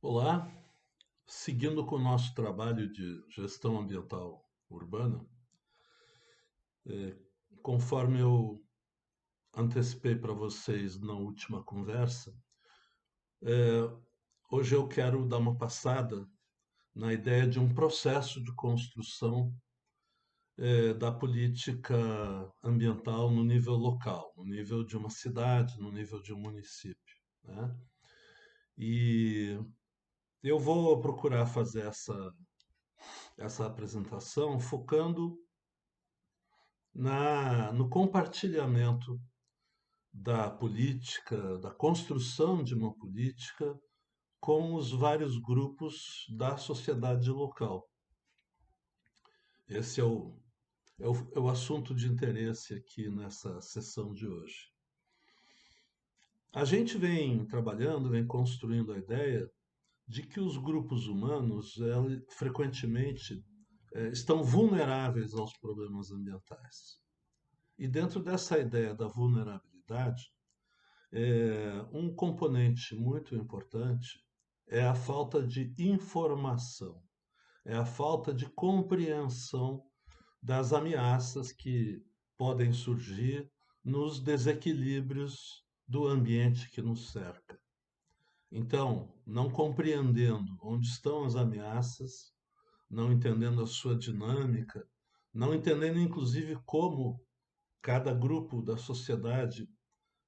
Olá, seguindo com o nosso trabalho de gestão ambiental urbana, conforme eu antecipei para vocês na última conversa, hoje eu quero dar uma passada na ideia de um processo de construção da política ambiental no nível local, no nível de uma cidade, no nível de um município, né? E eu vou procurar fazer essa apresentação focando no compartilhamento da política, da construção de uma política com os vários grupos da sociedade local. Esse é o assunto de interesse aqui nessa sessão de hoje. A gente vem trabalhando, vem construindo a ideia de que os grupos humanos frequentemente estão vulneráveis aos problemas ambientais. E dentro dessa ideia da vulnerabilidade, um componente muito importante é a falta de informação, é a falta de compreensão das ameaças que podem surgir nos desequilíbrios do ambiente que nos cerca. Então, não compreendendo onde estão as ameaças, não entendendo a sua dinâmica, não entendendo inclusive como cada grupo da sociedade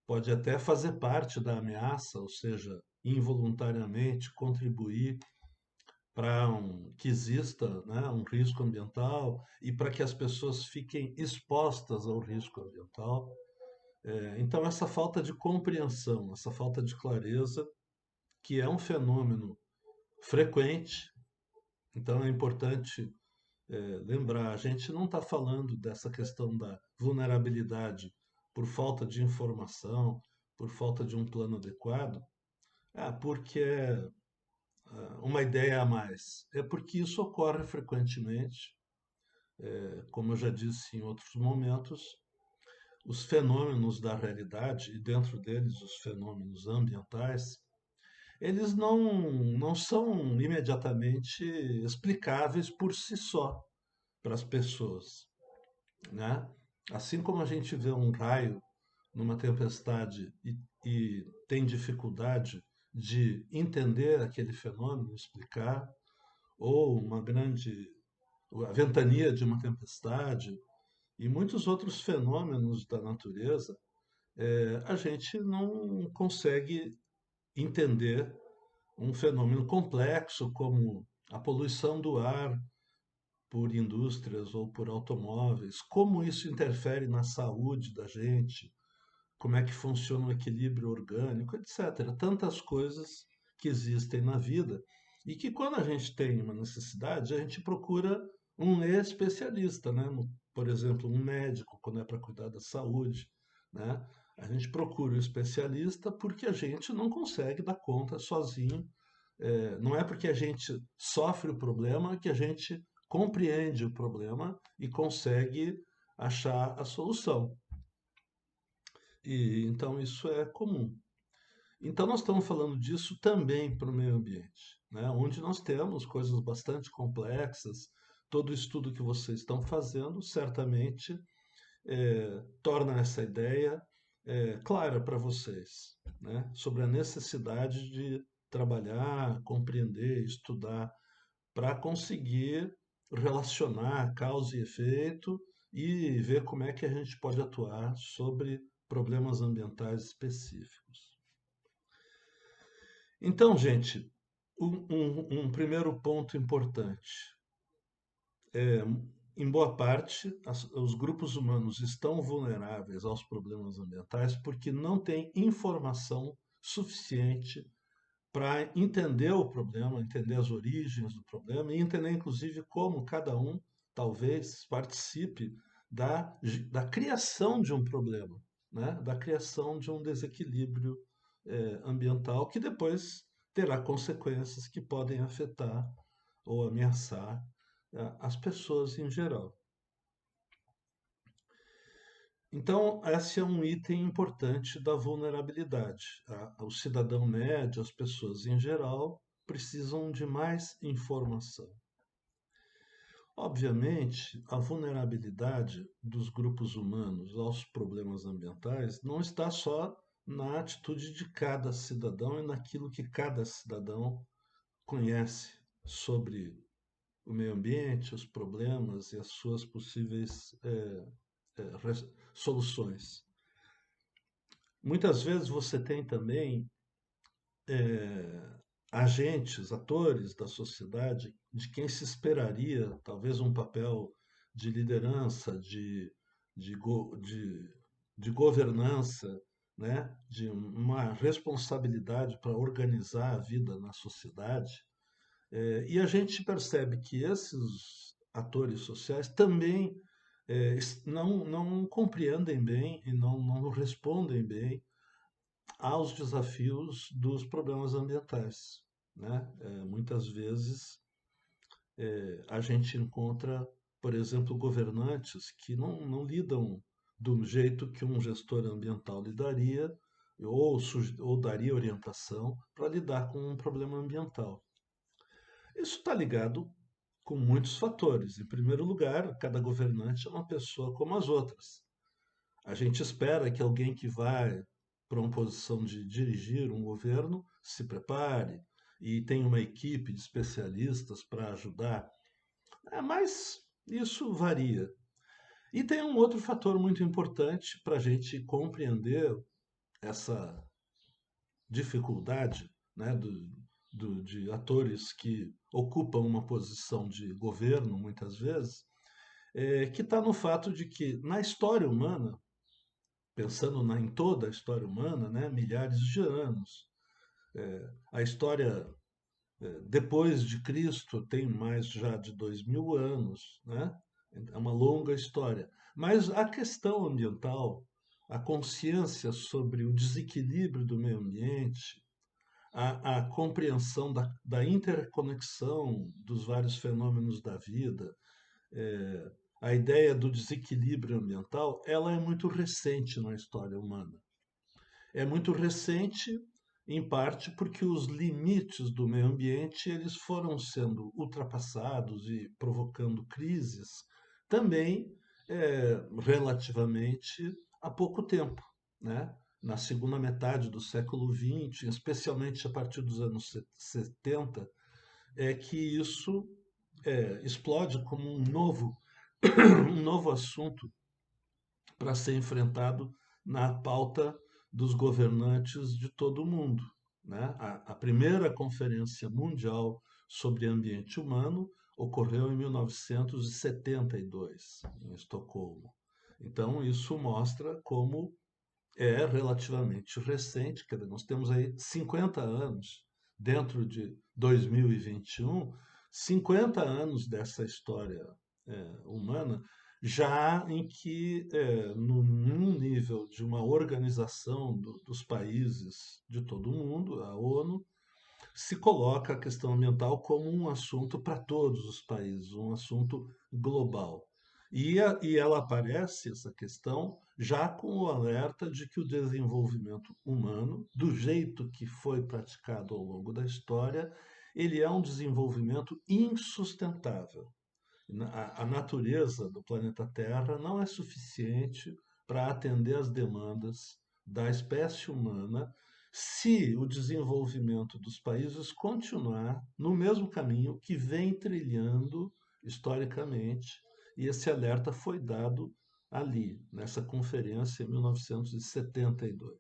pode até fazer parte da ameaça, ou seja, involuntariamente contribuir para que exista, né, um risco ambiental e para que as pessoas fiquem expostas ao risco ambiental. Então, essa falta de compreensão, essa falta de clareza, que é um fenômeno frequente, então é importante lembrar, a gente não está falando dessa questão da vulnerabilidade por falta de informação, por falta de um plano adequado, porque é uma ideia a mais. É porque isso ocorre frequentemente, como eu já disse em outros momentos, os fenômenos da realidade, e dentro deles os fenômenos ambientais, eles não são imediatamente explicáveis por si só para as pessoas, né? Assim como a gente vê um raio numa tempestade e tem dificuldade de entender aquele fenômeno, explicar, ou uma grande a ventania de uma tempestade e muitos outros fenômenos da natureza, a gente não consegue entender um fenômeno complexo como a poluição do ar por indústrias ou por automóveis, como isso interfere na saúde da gente, como é que funciona o equilíbrio orgânico, etc. Tantas coisas que existem na vida e que quando a gente tem uma necessidade, a gente procura um especialista, né? Por exemplo, um médico, quando é para cuidar da saúde, né? A gente procura o especialista porque a gente não consegue dar conta sozinho. Não é porque a gente sofre o problema que a gente compreende o problema e consegue achar a solução. E então isso é comum. Então nós estamos falando disso também para o meio ambiente, né? Onde nós temos coisas bastante complexas. Todo o estudo que vocês estão fazendo certamente torna essa ideia clara para vocês, né? Sobre a necessidade de trabalhar, compreender, estudar para conseguir relacionar causa e efeito e ver como é que a gente pode atuar sobre problemas ambientais específicos. Então, gente, um primeiro ponto importante. Em boa parte, os grupos humanos estão vulneráveis aos problemas ambientais porque não têm informação suficiente para entender o problema, entender as origens do problema e entender, inclusive, como cada um talvez participe da criação de um problema, né? Da criação de um desequilíbrio ambiental que depois terá consequências que podem afetar ou ameaçar as pessoas em geral. Então, esse é um item importante da vulnerabilidade. O cidadão médio, as pessoas em geral, precisam de mais informação. Obviamente, a vulnerabilidade dos grupos humanos aos problemas ambientais não está só na atitude de cada cidadão e naquilo que cada cidadão conhece sobre o meio ambiente, os problemas e as suas possíveis soluções. Muitas vezes você tem também agentes, atores da sociedade de quem se esperaria talvez um papel de liderança, de, de governança, né? De uma responsabilidade para organizar a vida na sociedade. E a gente percebe que esses atores sociais também não compreendem bem e não respondem bem aos desafios dos problemas ambientais, né? Muitas vezes a gente encontra, por exemplo, governantes que não lidam do jeito que um gestor ambiental lidaria ou daria orientação para lidar com um problema ambiental. Isso está ligado com muitos fatores. Em primeiro lugar, cada governante é uma pessoa como as outras. A gente espera que alguém que vai para uma posição de dirigir um governo se prepare e tenha uma equipe de especialistas para ajudar. Mas isso varia. E tem um outro fator muito importante para a gente compreender essa dificuldade, né, de atores que ocupam uma posição de governo, muitas vezes, que está no fato de que, na história humana, pensando em toda a história humana, né, milhares de anos, a história depois de Cristo tem mais já de 2000 anos, né? É uma longa história. Mas a questão ambiental, a consciência sobre o desequilíbrio do meio ambiente, a compreensão da interconexão dos vários fenômenos da vida, a ideia do desequilíbrio ambiental, ela é muito recente na história humana. É muito recente, em parte porque os limites do meio ambiente eles foram sendo ultrapassados e provocando crises também relativamente há pouco tempo, né? Na segunda metade do século XX, especialmente a partir dos anos 70, é que isso explode como um novo assunto para ser enfrentado na pauta dos governantes de todo o mundo. Né? A primeira Conferência Mundial sobre Ambiente Humano ocorreu em 1972, em Estocolmo. Então, isso mostra como é relativamente recente, quer dizer, nós temos aí 50 anos, dentro de 2021, 50 anos dessa história humana, já em que, num nível de uma organização dos países de todo o mundo, a ONU, se coloca a questão ambiental como um assunto para todos os países, um assunto global. E ela aparece, essa questão, já com o alerta de que o desenvolvimento humano, do jeito que foi praticado ao longo da história, ele é um desenvolvimento insustentável. A natureza do planeta Terra não é suficiente para atender às demandas da espécie humana se o desenvolvimento dos países continuar no mesmo caminho que vem trilhando historicamente, e esse alerta foi dado ali, nessa conferência em 1972.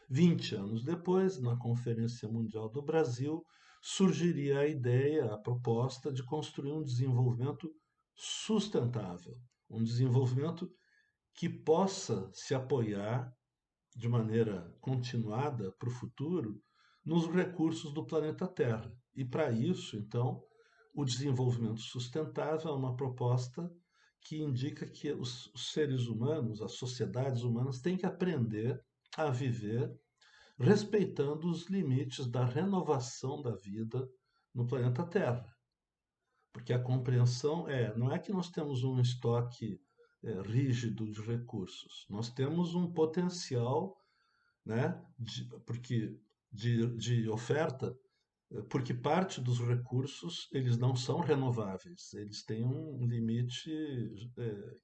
20 anos depois, na Conferência Mundial do Brasil, surgiria a ideia, a proposta de construir um desenvolvimento sustentável, um desenvolvimento que possa se apoiar de maneira continuada para o futuro nos recursos do planeta Terra. E para isso, então, o desenvolvimento sustentável é uma proposta que indica que os seres humanos, as sociedades humanas, têm que aprender a viver respeitando os limites da renovação da vida no planeta Terra. Porque a compreensão não é que nós temos um estoque rígido de recursos, nós temos um potencial, né, de oferta porque parte dos recursos eles não são renováveis, eles têm um limite eh,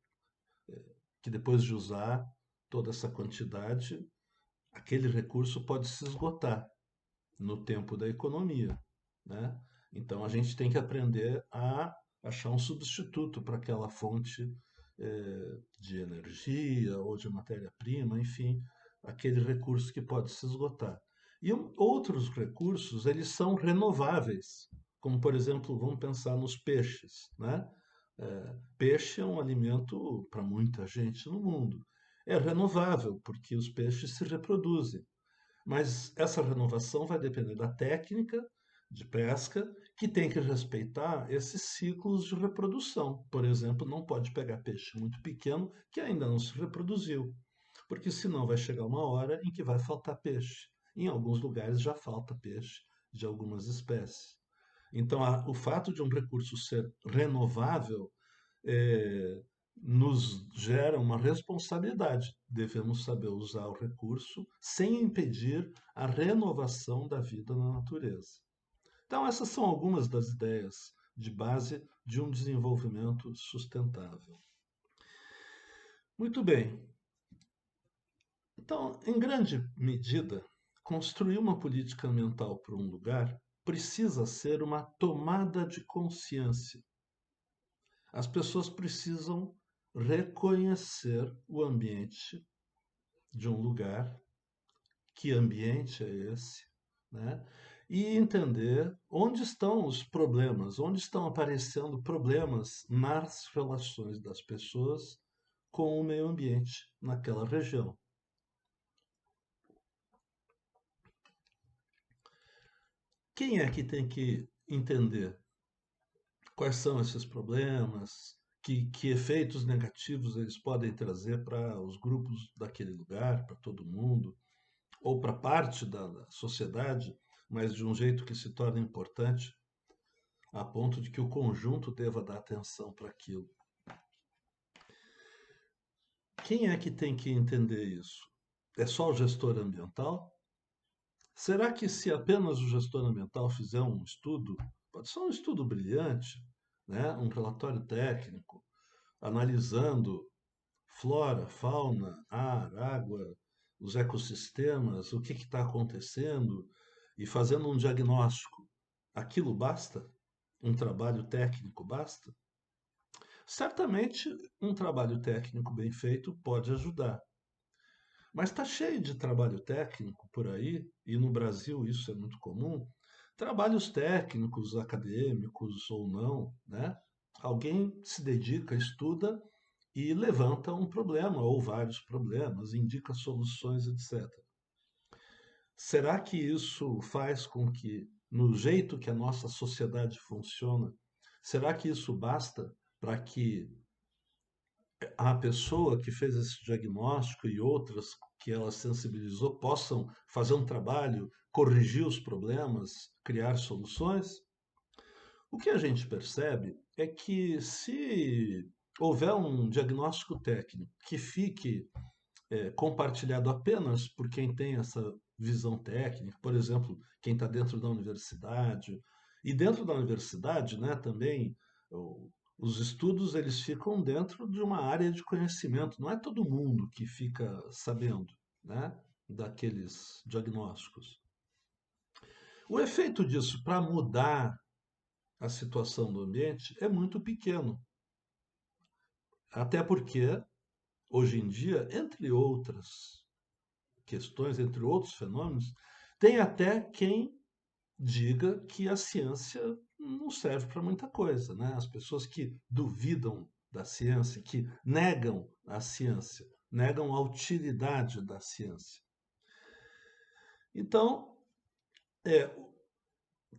que depois de usar toda essa quantidade, aquele recurso pode se esgotar no tempo da economia, né? Então a gente tem que aprender a achar um substituto para aquela fonte de energia ou de matéria-prima, enfim, aquele recurso que pode se esgotar. E outros recursos, eles são renováveis, como por exemplo, vamos pensar nos peixes, né? Peixe é um alimento para muita gente no mundo. É renovável, porque os peixes se reproduzem. Mas essa renovação vai depender da técnica de pesca, que tem que respeitar esses ciclos de reprodução. Por exemplo, não pode pegar peixe muito pequeno que ainda não se reproduziu, porque senão vai chegar uma hora em que vai faltar peixe. Em alguns lugares já falta peixe de algumas espécies. Então, o fato de um recurso ser renovável eh, nos gera uma responsabilidade. Devemos saber usar o recurso sem impedir a renovação da vida na natureza. Então, essas são algumas das ideias de base de um desenvolvimento sustentável. Muito bem. Então, em grande medida, construir uma política ambiental para um lugar precisa ser uma tomada de consciência. As pessoas precisam reconhecer o ambiente de um lugar, que ambiente é esse, né? E entender onde estão os problemas, onde estão aparecendo problemas nas relações das pessoas com o meio ambiente naquela região. Quem é que tem que entender quais são esses problemas, que efeitos negativos eles podem trazer para os grupos daquele lugar, para todo mundo, ou para parte da sociedade, mas de um jeito que se torna importante, a ponto de que o conjunto deva dar atenção para aquilo. Quem é que tem que entender isso? É só o gestor ambiental? Será que se apenas o gestor ambiental fizer um estudo, pode ser um estudo brilhante, né? Um relatório técnico, analisando flora, fauna, ar, água, os ecossistemas, o que está acontecendo e fazendo um diagnóstico, aquilo basta? Um trabalho técnico basta? Certamente, um trabalho técnico bem feito pode ajudar. Mas está cheio de trabalho técnico por aí, e no Brasil isso é muito comum, trabalhos técnicos, acadêmicos ou não, né? Alguém se dedica, estuda e levanta um problema ou vários problemas, indica soluções, etc. Será que isso faz com que, no jeito que a nossa sociedade funciona, será que isso basta para que a pessoa que fez esse diagnóstico e outras que ela sensibilizou possam fazer um trabalho, corrigir os problemas, criar soluções? O que a gente percebe é que se houver um diagnóstico técnico que fique compartilhado apenas por quem tem essa visão técnica, por exemplo, quem está dentro da universidade, e dentro da universidade, né, também os estudos eles ficam dentro de uma área de conhecimento. Não é todo mundo que fica sabendo, né, daqueles diagnósticos. O efeito disso para mudar a situação do ambiente é muito pequeno. Até porque, hoje em dia, entre outras questões, entre outros fenômenos, tem até quem diga que a ciência não serve para muita coisa, né? As pessoas que duvidam da ciência, que negam a ciência, negam a utilidade da ciência. Então, é,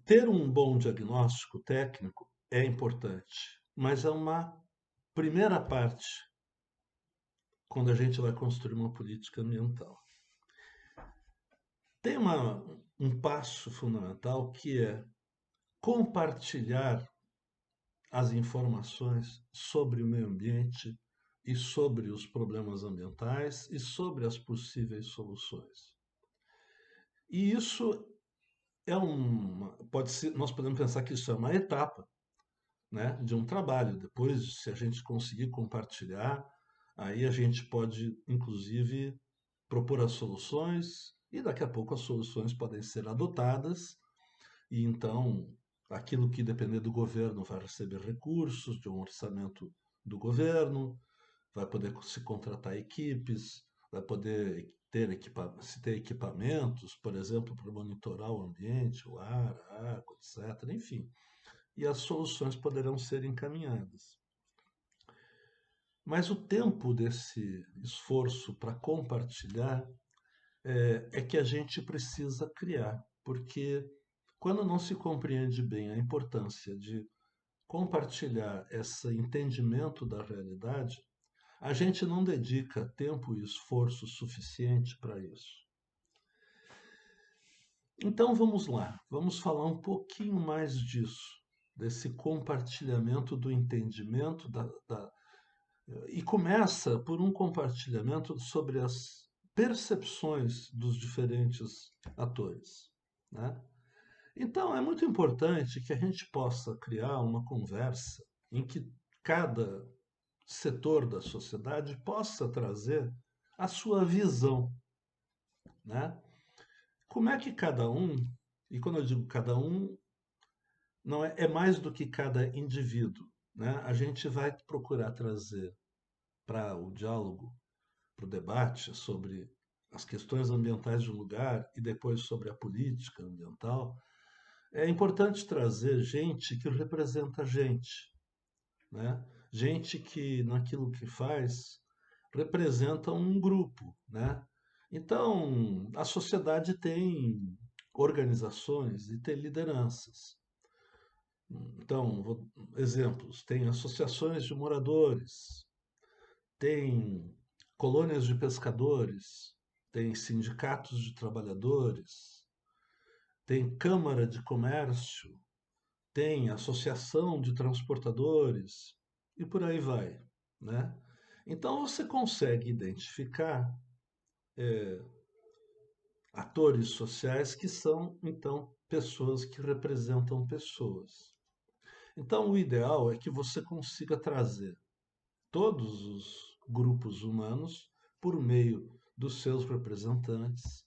ter um bom diagnóstico técnico é importante, mas é uma primeira parte quando a gente vai construir uma política ambiental. Tem um passo fundamental que é compartilhar as informações sobre o meio ambiente e sobre os problemas ambientais e sobre as possíveis soluções. E isso pode ser, nós podemos pensar que isso é uma etapa, né, de um trabalho. Depois, se a gente conseguir compartilhar, aí a gente pode, inclusive, propor as soluções e daqui a pouco as soluções podem ser adotadas e então aquilo que depender do governo vai receber recursos de um orçamento do governo, vai poder se contratar equipes, vai poder se ter equipamentos, por exemplo, para monitorar o ambiente, o ar, a água, etc. Enfim, e as soluções poderão ser encaminhadas. Mas o tempo desse esforço para compartilhar é que a gente precisa criar, porque quando não se compreende bem a importância de compartilhar esse entendimento da realidade, a gente não dedica tempo e esforço suficiente para isso. Então vamos lá, vamos falar um pouquinho mais disso, desse compartilhamento do entendimento e começa por um compartilhamento sobre as percepções dos diferentes atores, né? Então é muito importante que a gente possa criar uma conversa em que cada setor da sociedade possa trazer a sua visão, né? Como é que cada um, e quando eu digo cada um, não é mais do que cada indivíduo, né? A gente vai procurar trazer para o diálogo, para o debate sobre as questões ambientais do lugar e depois sobre a política ambiental, é importante trazer gente que representa a gente, né? Gente que naquilo que faz representa um grupo, né? Então, a sociedade tem organizações e tem lideranças. Então, exemplos, tem associações de moradores, tem colônias de pescadores, tem sindicatos de trabalhadores, tem câmara de comércio, tem associação de transportadores e por aí vai, né? Então você consegue identificar atores sociais que são então pessoas que representam pessoas. Então o ideal é que você consiga trazer todos os grupos humanos por meio dos seus representantes.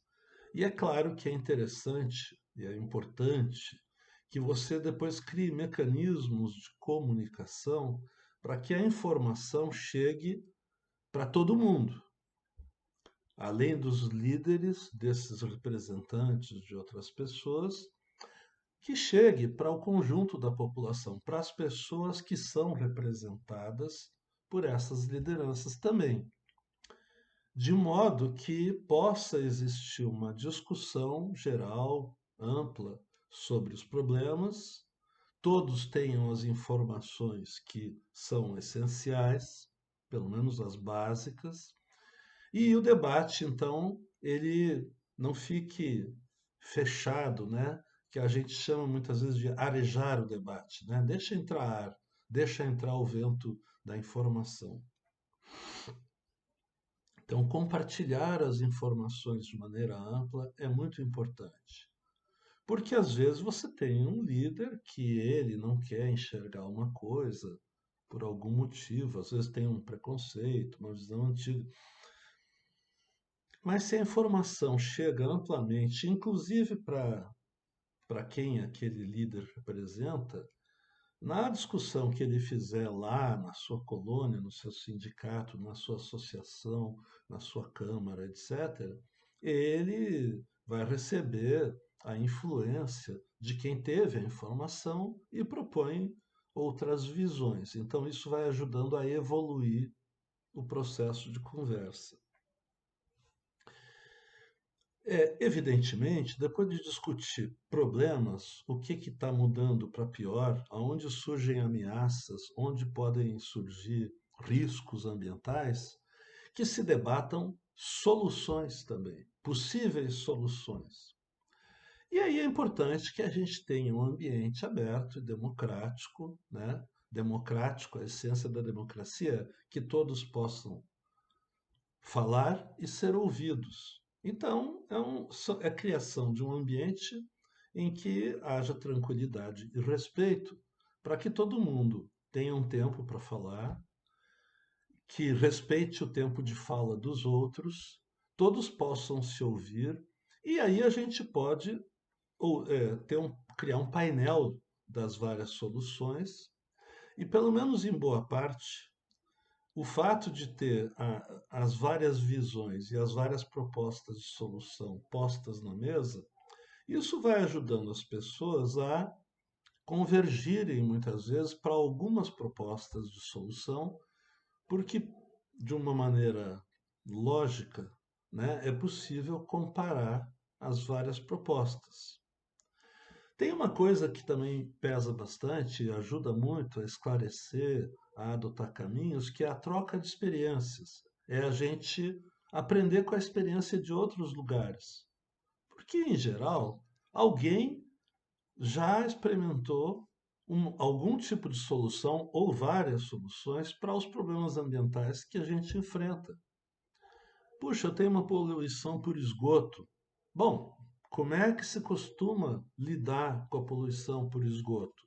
E é claro que é interessante e é importante que você depois crie mecanismos de comunicação para que a informação chegue para todo mundo, além dos líderes, desses representantes de outras pessoas, que chegue para o conjunto da população, para as pessoas que são representadas por essas lideranças também, de modo que possa existir uma discussão geral, ampla, sobre os problemas, todos tenham as informações que são essenciais, pelo menos as básicas, e o debate, então, ele não fique fechado, né? Que a gente chama muitas vezes de arejar o debate, né? Deixa entrar ar, deixa entrar o vento da informação. Então, compartilhar as informações de maneira ampla é muito importante. Porque às vezes você tem um líder que ele não quer enxergar uma coisa por algum motivo, às vezes tem um preconceito, uma visão antiga. Mas se a informação chega amplamente, inclusive para quem aquele líder representa, na discussão que ele fizer lá na sua colônia, no seu sindicato, na sua associação, na sua câmara, etc., ele vai receber a influência de quem teve a informação e propõe outras visões. Então, isso vai ajudando a evoluir o processo de conversa. Evidentemente, depois de discutir problemas, o que está mudando para pior, aonde surgem ameaças, onde podem surgir riscos ambientais, que se debatam soluções também, possíveis soluções. E aí é importante que a gente tenha um ambiente aberto e democrático, né? Democrático, a essência da democracia, é que todos possam falar e ser ouvidos. Então, é a criação de um ambiente em que haja tranquilidade e respeito, para que todo mundo tenha um tempo para falar, que respeite o tempo de fala dos outros, todos possam se ouvir, e aí a gente pode criar um painel das várias soluções, e pelo menos em boa parte, o fato de ter as várias visões e as várias propostas de solução postas na mesa, isso vai ajudando as pessoas a convergirem muitas vezes para algumas propostas de solução, porque de uma maneira lógica, né, é possível comparar as várias propostas. Tem uma coisa que também pesa bastante e ajuda muito a esclarecer, a adotar caminhos, que é a troca de experiências. É a gente aprender com a experiência de outros lugares. Porque, em geral, alguém já experimentou algum tipo de solução ou várias soluções para os problemas ambientais que a gente enfrenta. Puxa, eu tenho uma poluição por esgoto. Bom, como é que se costuma lidar com a poluição por esgoto?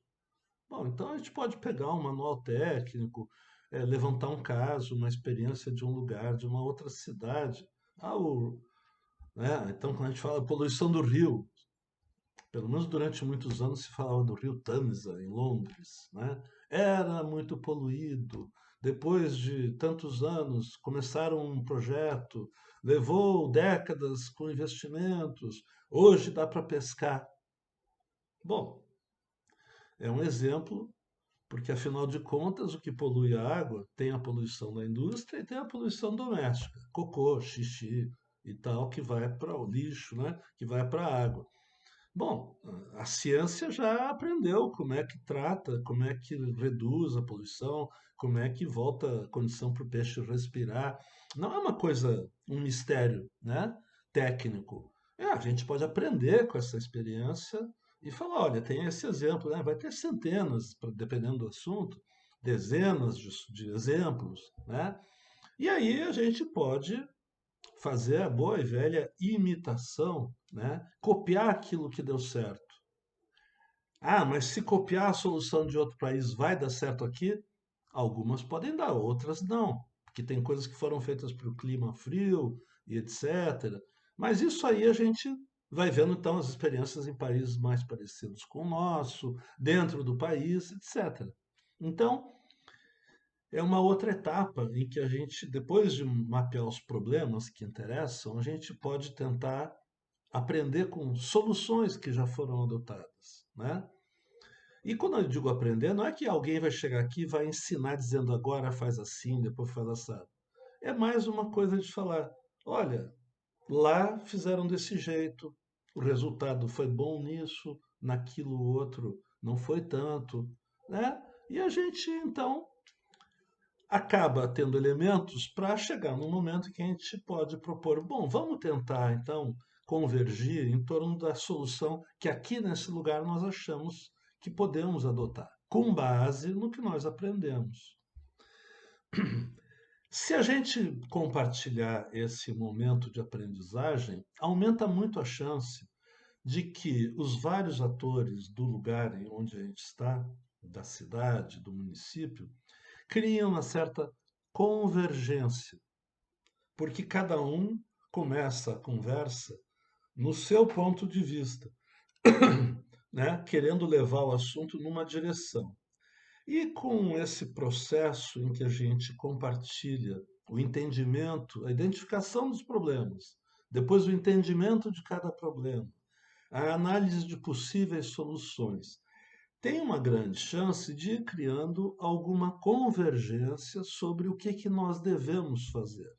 Bom, então a gente pode pegar um manual técnico, levantar um caso, uma experiência de um lugar, de uma outra cidade. Ah, então, quando a gente fala poluição do rio, pelo menos durante muitos anos se falava do rio Tamisa, em Londres, né? Era muito poluído. Depois de tantos anos, começaram um projeto, levou décadas com investimentos, hoje dá para pescar. Bom, é um exemplo, porque afinal de contas, o que polui a água tem a poluição da indústria e tem a poluição doméstica, cocô, xixi e tal, que vai para o lixo, né? Que vai para a água. Bom, a ciência já aprendeu como é que trata, como é que reduz a poluição, como é que volta a condição para o peixe respirar. Não é uma coisa, um mistério, né? Técnico. A gente pode aprender com essa experiência e falar, olha, tem esse exemplo, né? Vai ter centenas, dependendo do assunto, dezenas de exemplos, né? E aí a gente pode fazer a boa e velha imitação, né? Copiar aquilo que deu certo. Ah, mas se copiar a solução de outro país vai dar certo aqui? Algumas podem dar, outras não, porque tem coisas que foram feitas para o clima frio e etc. Mas isso aí a gente vai vendo então as experiências em países mais parecidos com o nosso, dentro do país, etc. Então, é uma outra etapa em que a gente, depois de mapear os problemas que interessam, a gente pode tentar aprender com soluções que já foram adotadas, né? E quando eu digo aprender, não é que alguém vai chegar aqui e vai ensinar dizendo agora faz assim, depois faz assado. É mais uma coisa de falar, olha, lá fizeram desse jeito, o resultado foi bom nisso, naquilo outro não foi tanto, né? E a gente então acaba tendo elementos para chegar no momento que a gente pode propor, bom, vamos tentar então convergir em torno da solução que aqui nesse lugar nós achamos que podemos adotar, com base no que nós aprendemos. Se a gente compartilhar esse momento de aprendizagem, aumenta muito a chance de que os vários atores do lugar em onde a gente está, da cidade, do município, criem uma certa convergência, porque cada um começa a conversa no seu ponto de vista, né? Querendo levar o assunto numa direção. E com esse processo em que a gente compartilha o entendimento, a identificação dos problemas, depois o entendimento de cada problema, a análise de possíveis soluções, tem uma grande chance de ir criando alguma convergência sobre o que nós devemos fazer.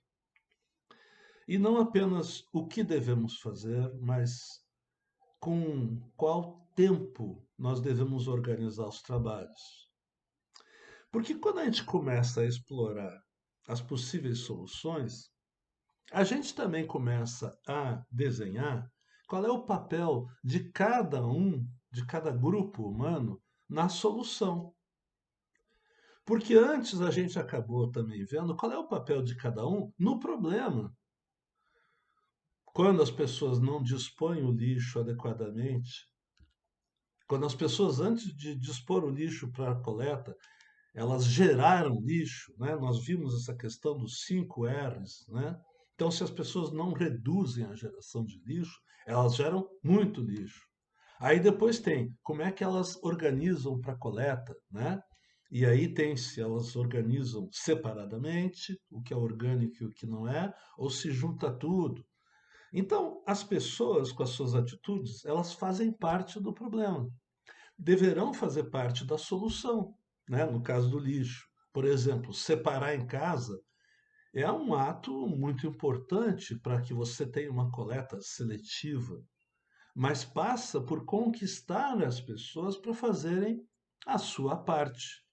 E não apenas o que devemos fazer, mas com qual tempo nós devemos organizar os trabalhos. Porque quando a gente começa a explorar as possíveis soluções, a gente também começa a desenhar qual é o papel de cada um, de cada grupo humano na solução. Porque antes a gente acabou também vendo qual é o papel de cada um no problema. Quando as pessoas não dispõem o lixo adequadamente, Quando as pessoas, antes de dispor o lixo para a coleta, elas geraram lixo, né? Nós vimos essa questão dos 5 R's, né? Então, se as pessoas não reduzem a geração de lixo, elas geram muito lixo. Aí depois tem como é que elas organizam para coleta, né? E aí tem se elas organizam separadamente, o que é orgânico e o que não é, ou se junta tudo. Então, as pessoas com as suas atitudes, elas fazem parte do problema, deverão fazer parte da solução, né? No caso do lixo. Por exemplo, separar em casa é um ato muito importante para que você tenha uma coleta seletiva, mas passa por conquistar as pessoas para fazerem a sua parte.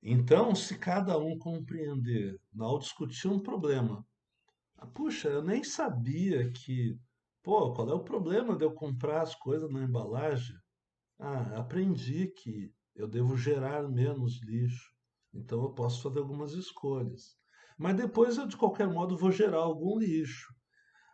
Então, se cada um compreender, ao discutir um problema, puxa, eu nem sabia que, pô, qual é o problema de eu comprar as coisas na embalagem? Ah, aprendi que eu devo gerar menos lixo, então eu posso fazer algumas escolhas. Mas depois eu, de qualquer modo, vou gerar algum lixo.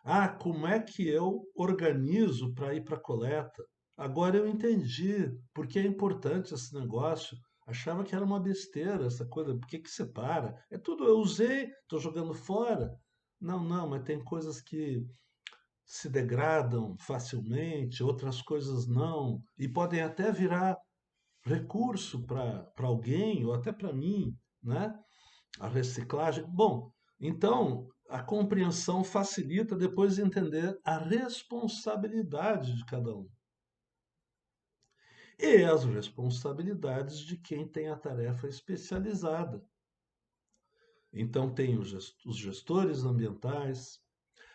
Ah, como é que eu organizo para ir para a coleta? Agora eu entendi porque é importante esse negócio. Achava que era uma besteira essa coisa. Por que que separa? É tudo, eu usei, estou jogando fora. Não, não, mas tem coisas que se degradam facilmente, outras coisas não, e podem até virar recurso para alguém ou até para mim, né? A reciclagem. Bom, então a compreensão facilita depois entender a responsabilidade de cada um e as responsabilidades de quem tem a tarefa especializada. Então tem os gestores ambientais,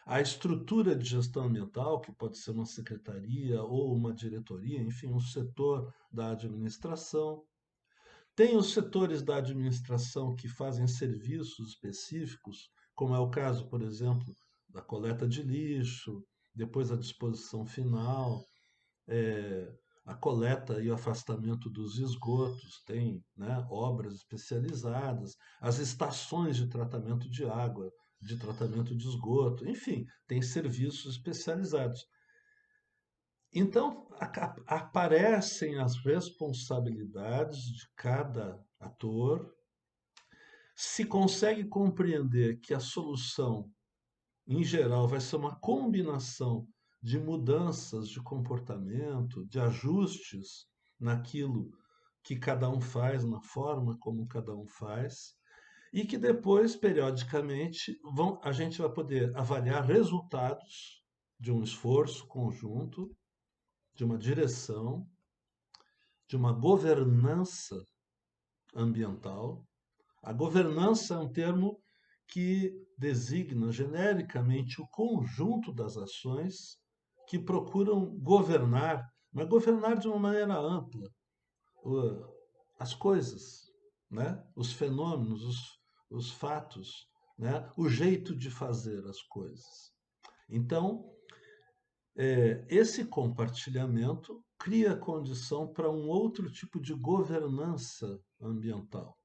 a estrutura de gestão ambiental, que pode ser uma secretaria ou uma diretoria, enfim, um setor da administração. Tem os setores da administração que fazem serviços específicos, como é o caso, por exemplo, da coleta de lixo, depois a disposição final, eh, a coleta e o afastamento dos esgotos, tem, né, obras especializadas, as estações de tratamento de água, de tratamento de esgoto, enfim, tem serviços especializados. Então, aparecem as responsabilidades de cada ator, se consegue compreender que a solução, em geral, vai ser uma combinação de mudanças de comportamento, de ajustes naquilo que cada um faz, na forma como cada um faz, e que depois, periodicamente, a gente vai poder avaliar resultados de um esforço conjunto, de uma direção, de uma governança ambiental. A governança é um termo que designa genericamente o conjunto das ações que procuram governar, mas governar de uma maneira ampla, as coisas, né? Os fenômenos, os fatos, né? O jeito de fazer as coisas. Então, esse compartilhamento cria condição para um outro tipo de governança ambiental.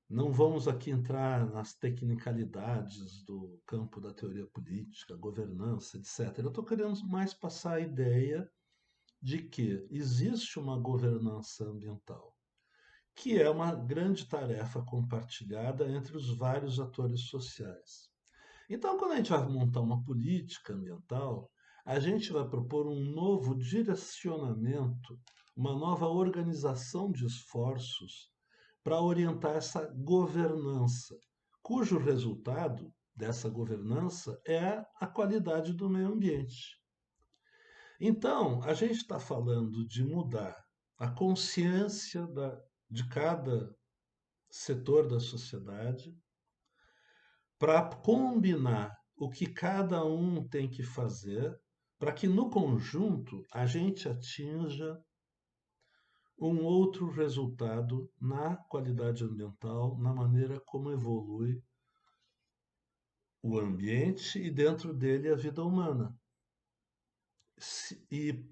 Não vamos aqui entrar nas tecnicalidades do campo da teoria política, governança, etc. Eu estou querendo mais passar a ideia de que existe uma governança ambiental, que é uma grande tarefa compartilhada entre os vários atores sociais. Então, quando a gente vai montar uma política ambiental, a gente vai propor um novo direcionamento, uma nova organização de esforços para orientar essa governança, cujo resultado dessa governança é a qualidade do meio ambiente. Então, a gente está falando de mudar a consciência de cada setor da sociedade para combinar o que cada um tem que fazer para que no conjunto a gente atinja um outro resultado na qualidade ambiental, na maneira como evolui o ambiente e dentro dele a vida humana. E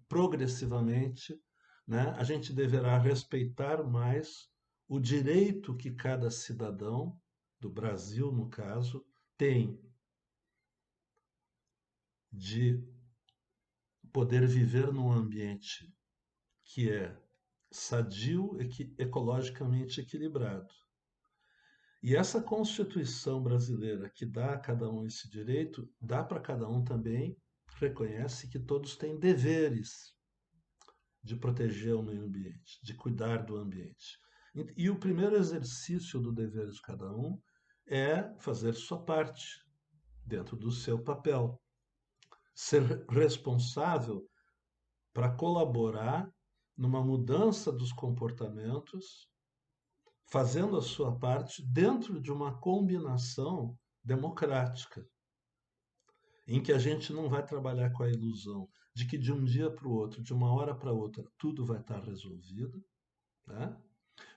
progressivamente, né, a gente deverá respeitar mais o direito que cada cidadão do Brasil, no caso, tem de poder viver num ambiente que é sadio e ecologicamente equilibrado. E essa Constituição brasileira que dá a cada um esse direito, dá para cada um também, reconhece que todos têm deveres de proteger o meio ambiente, de cuidar do ambiente. E o primeiro exercício do dever de cada um é fazer sua parte dentro do seu papel, ser responsável para colaborar numa mudança dos comportamentos, fazendo a sua parte dentro de uma combinação democrática, em que a gente não vai trabalhar com a ilusão de que de um dia para o outro, de uma hora para outra, tudo vai estar resolvido, né?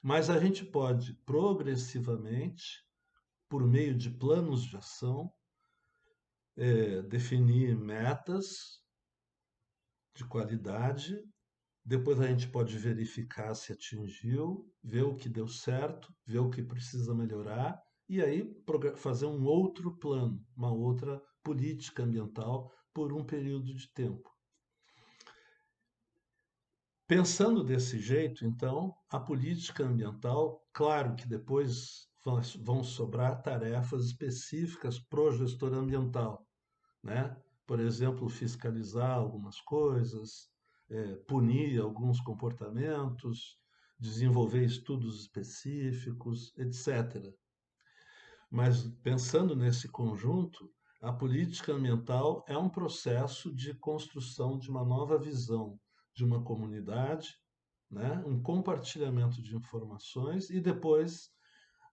Mas a gente pode progressivamente, por meio de planos de ação, definir metas de qualidade. Depois a gente pode verificar se atingiu, ver o que deu certo, ver o que precisa melhorar e aí fazer um outro plano, uma outra política ambiental por um período de tempo. Pensando desse jeito, então, a política ambiental, claro que depois vão sobrar tarefas específicas para o gestor ambiental, né? Por exemplo, fiscalizar algumas coisas, punir alguns comportamentos, desenvolver estudos específicos, etc. Mas pensando nesse conjunto, a política ambiental é um processo de construção de uma nova visão de uma comunidade, né? Um compartilhamento de informações e depois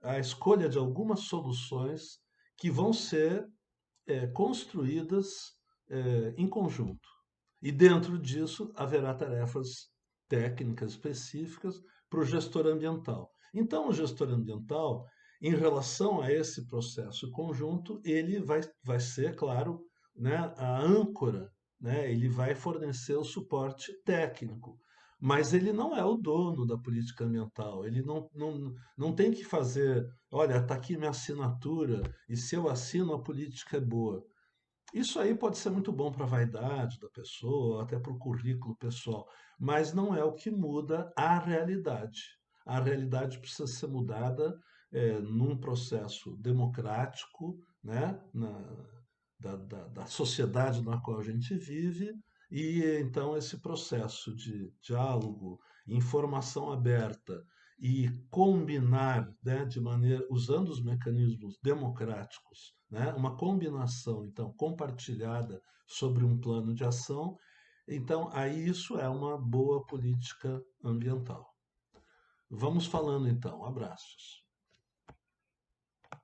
a escolha de algumas soluções que vão ser construídas em conjunto. E dentro disso haverá tarefas técnicas específicas para o gestor ambiental. Então, o gestor ambiental, em relação a esse processo conjunto, ele vai ser, claro, né, a âncora, né, ele vai fornecer o suporte técnico. Mas ele não é o dono da política ambiental. Ele não tem que fazer, olha, está aqui minha assinatura, e se eu assino, a política é boa. Isso aí pode ser muito bom para a vaidade da pessoa, até para o currículo pessoal, mas não é o que muda a realidade. A realidade precisa ser mudada num processo democrático, né, da sociedade na qual a gente vive, e então esse processo de diálogo, informação aberta e combinar, né, de maneira usando os mecanismos democráticos, né, uma combinação então compartilhada sobre um plano de ação, então aí isso é uma boa política ambiental. Vamos falando então, abraços.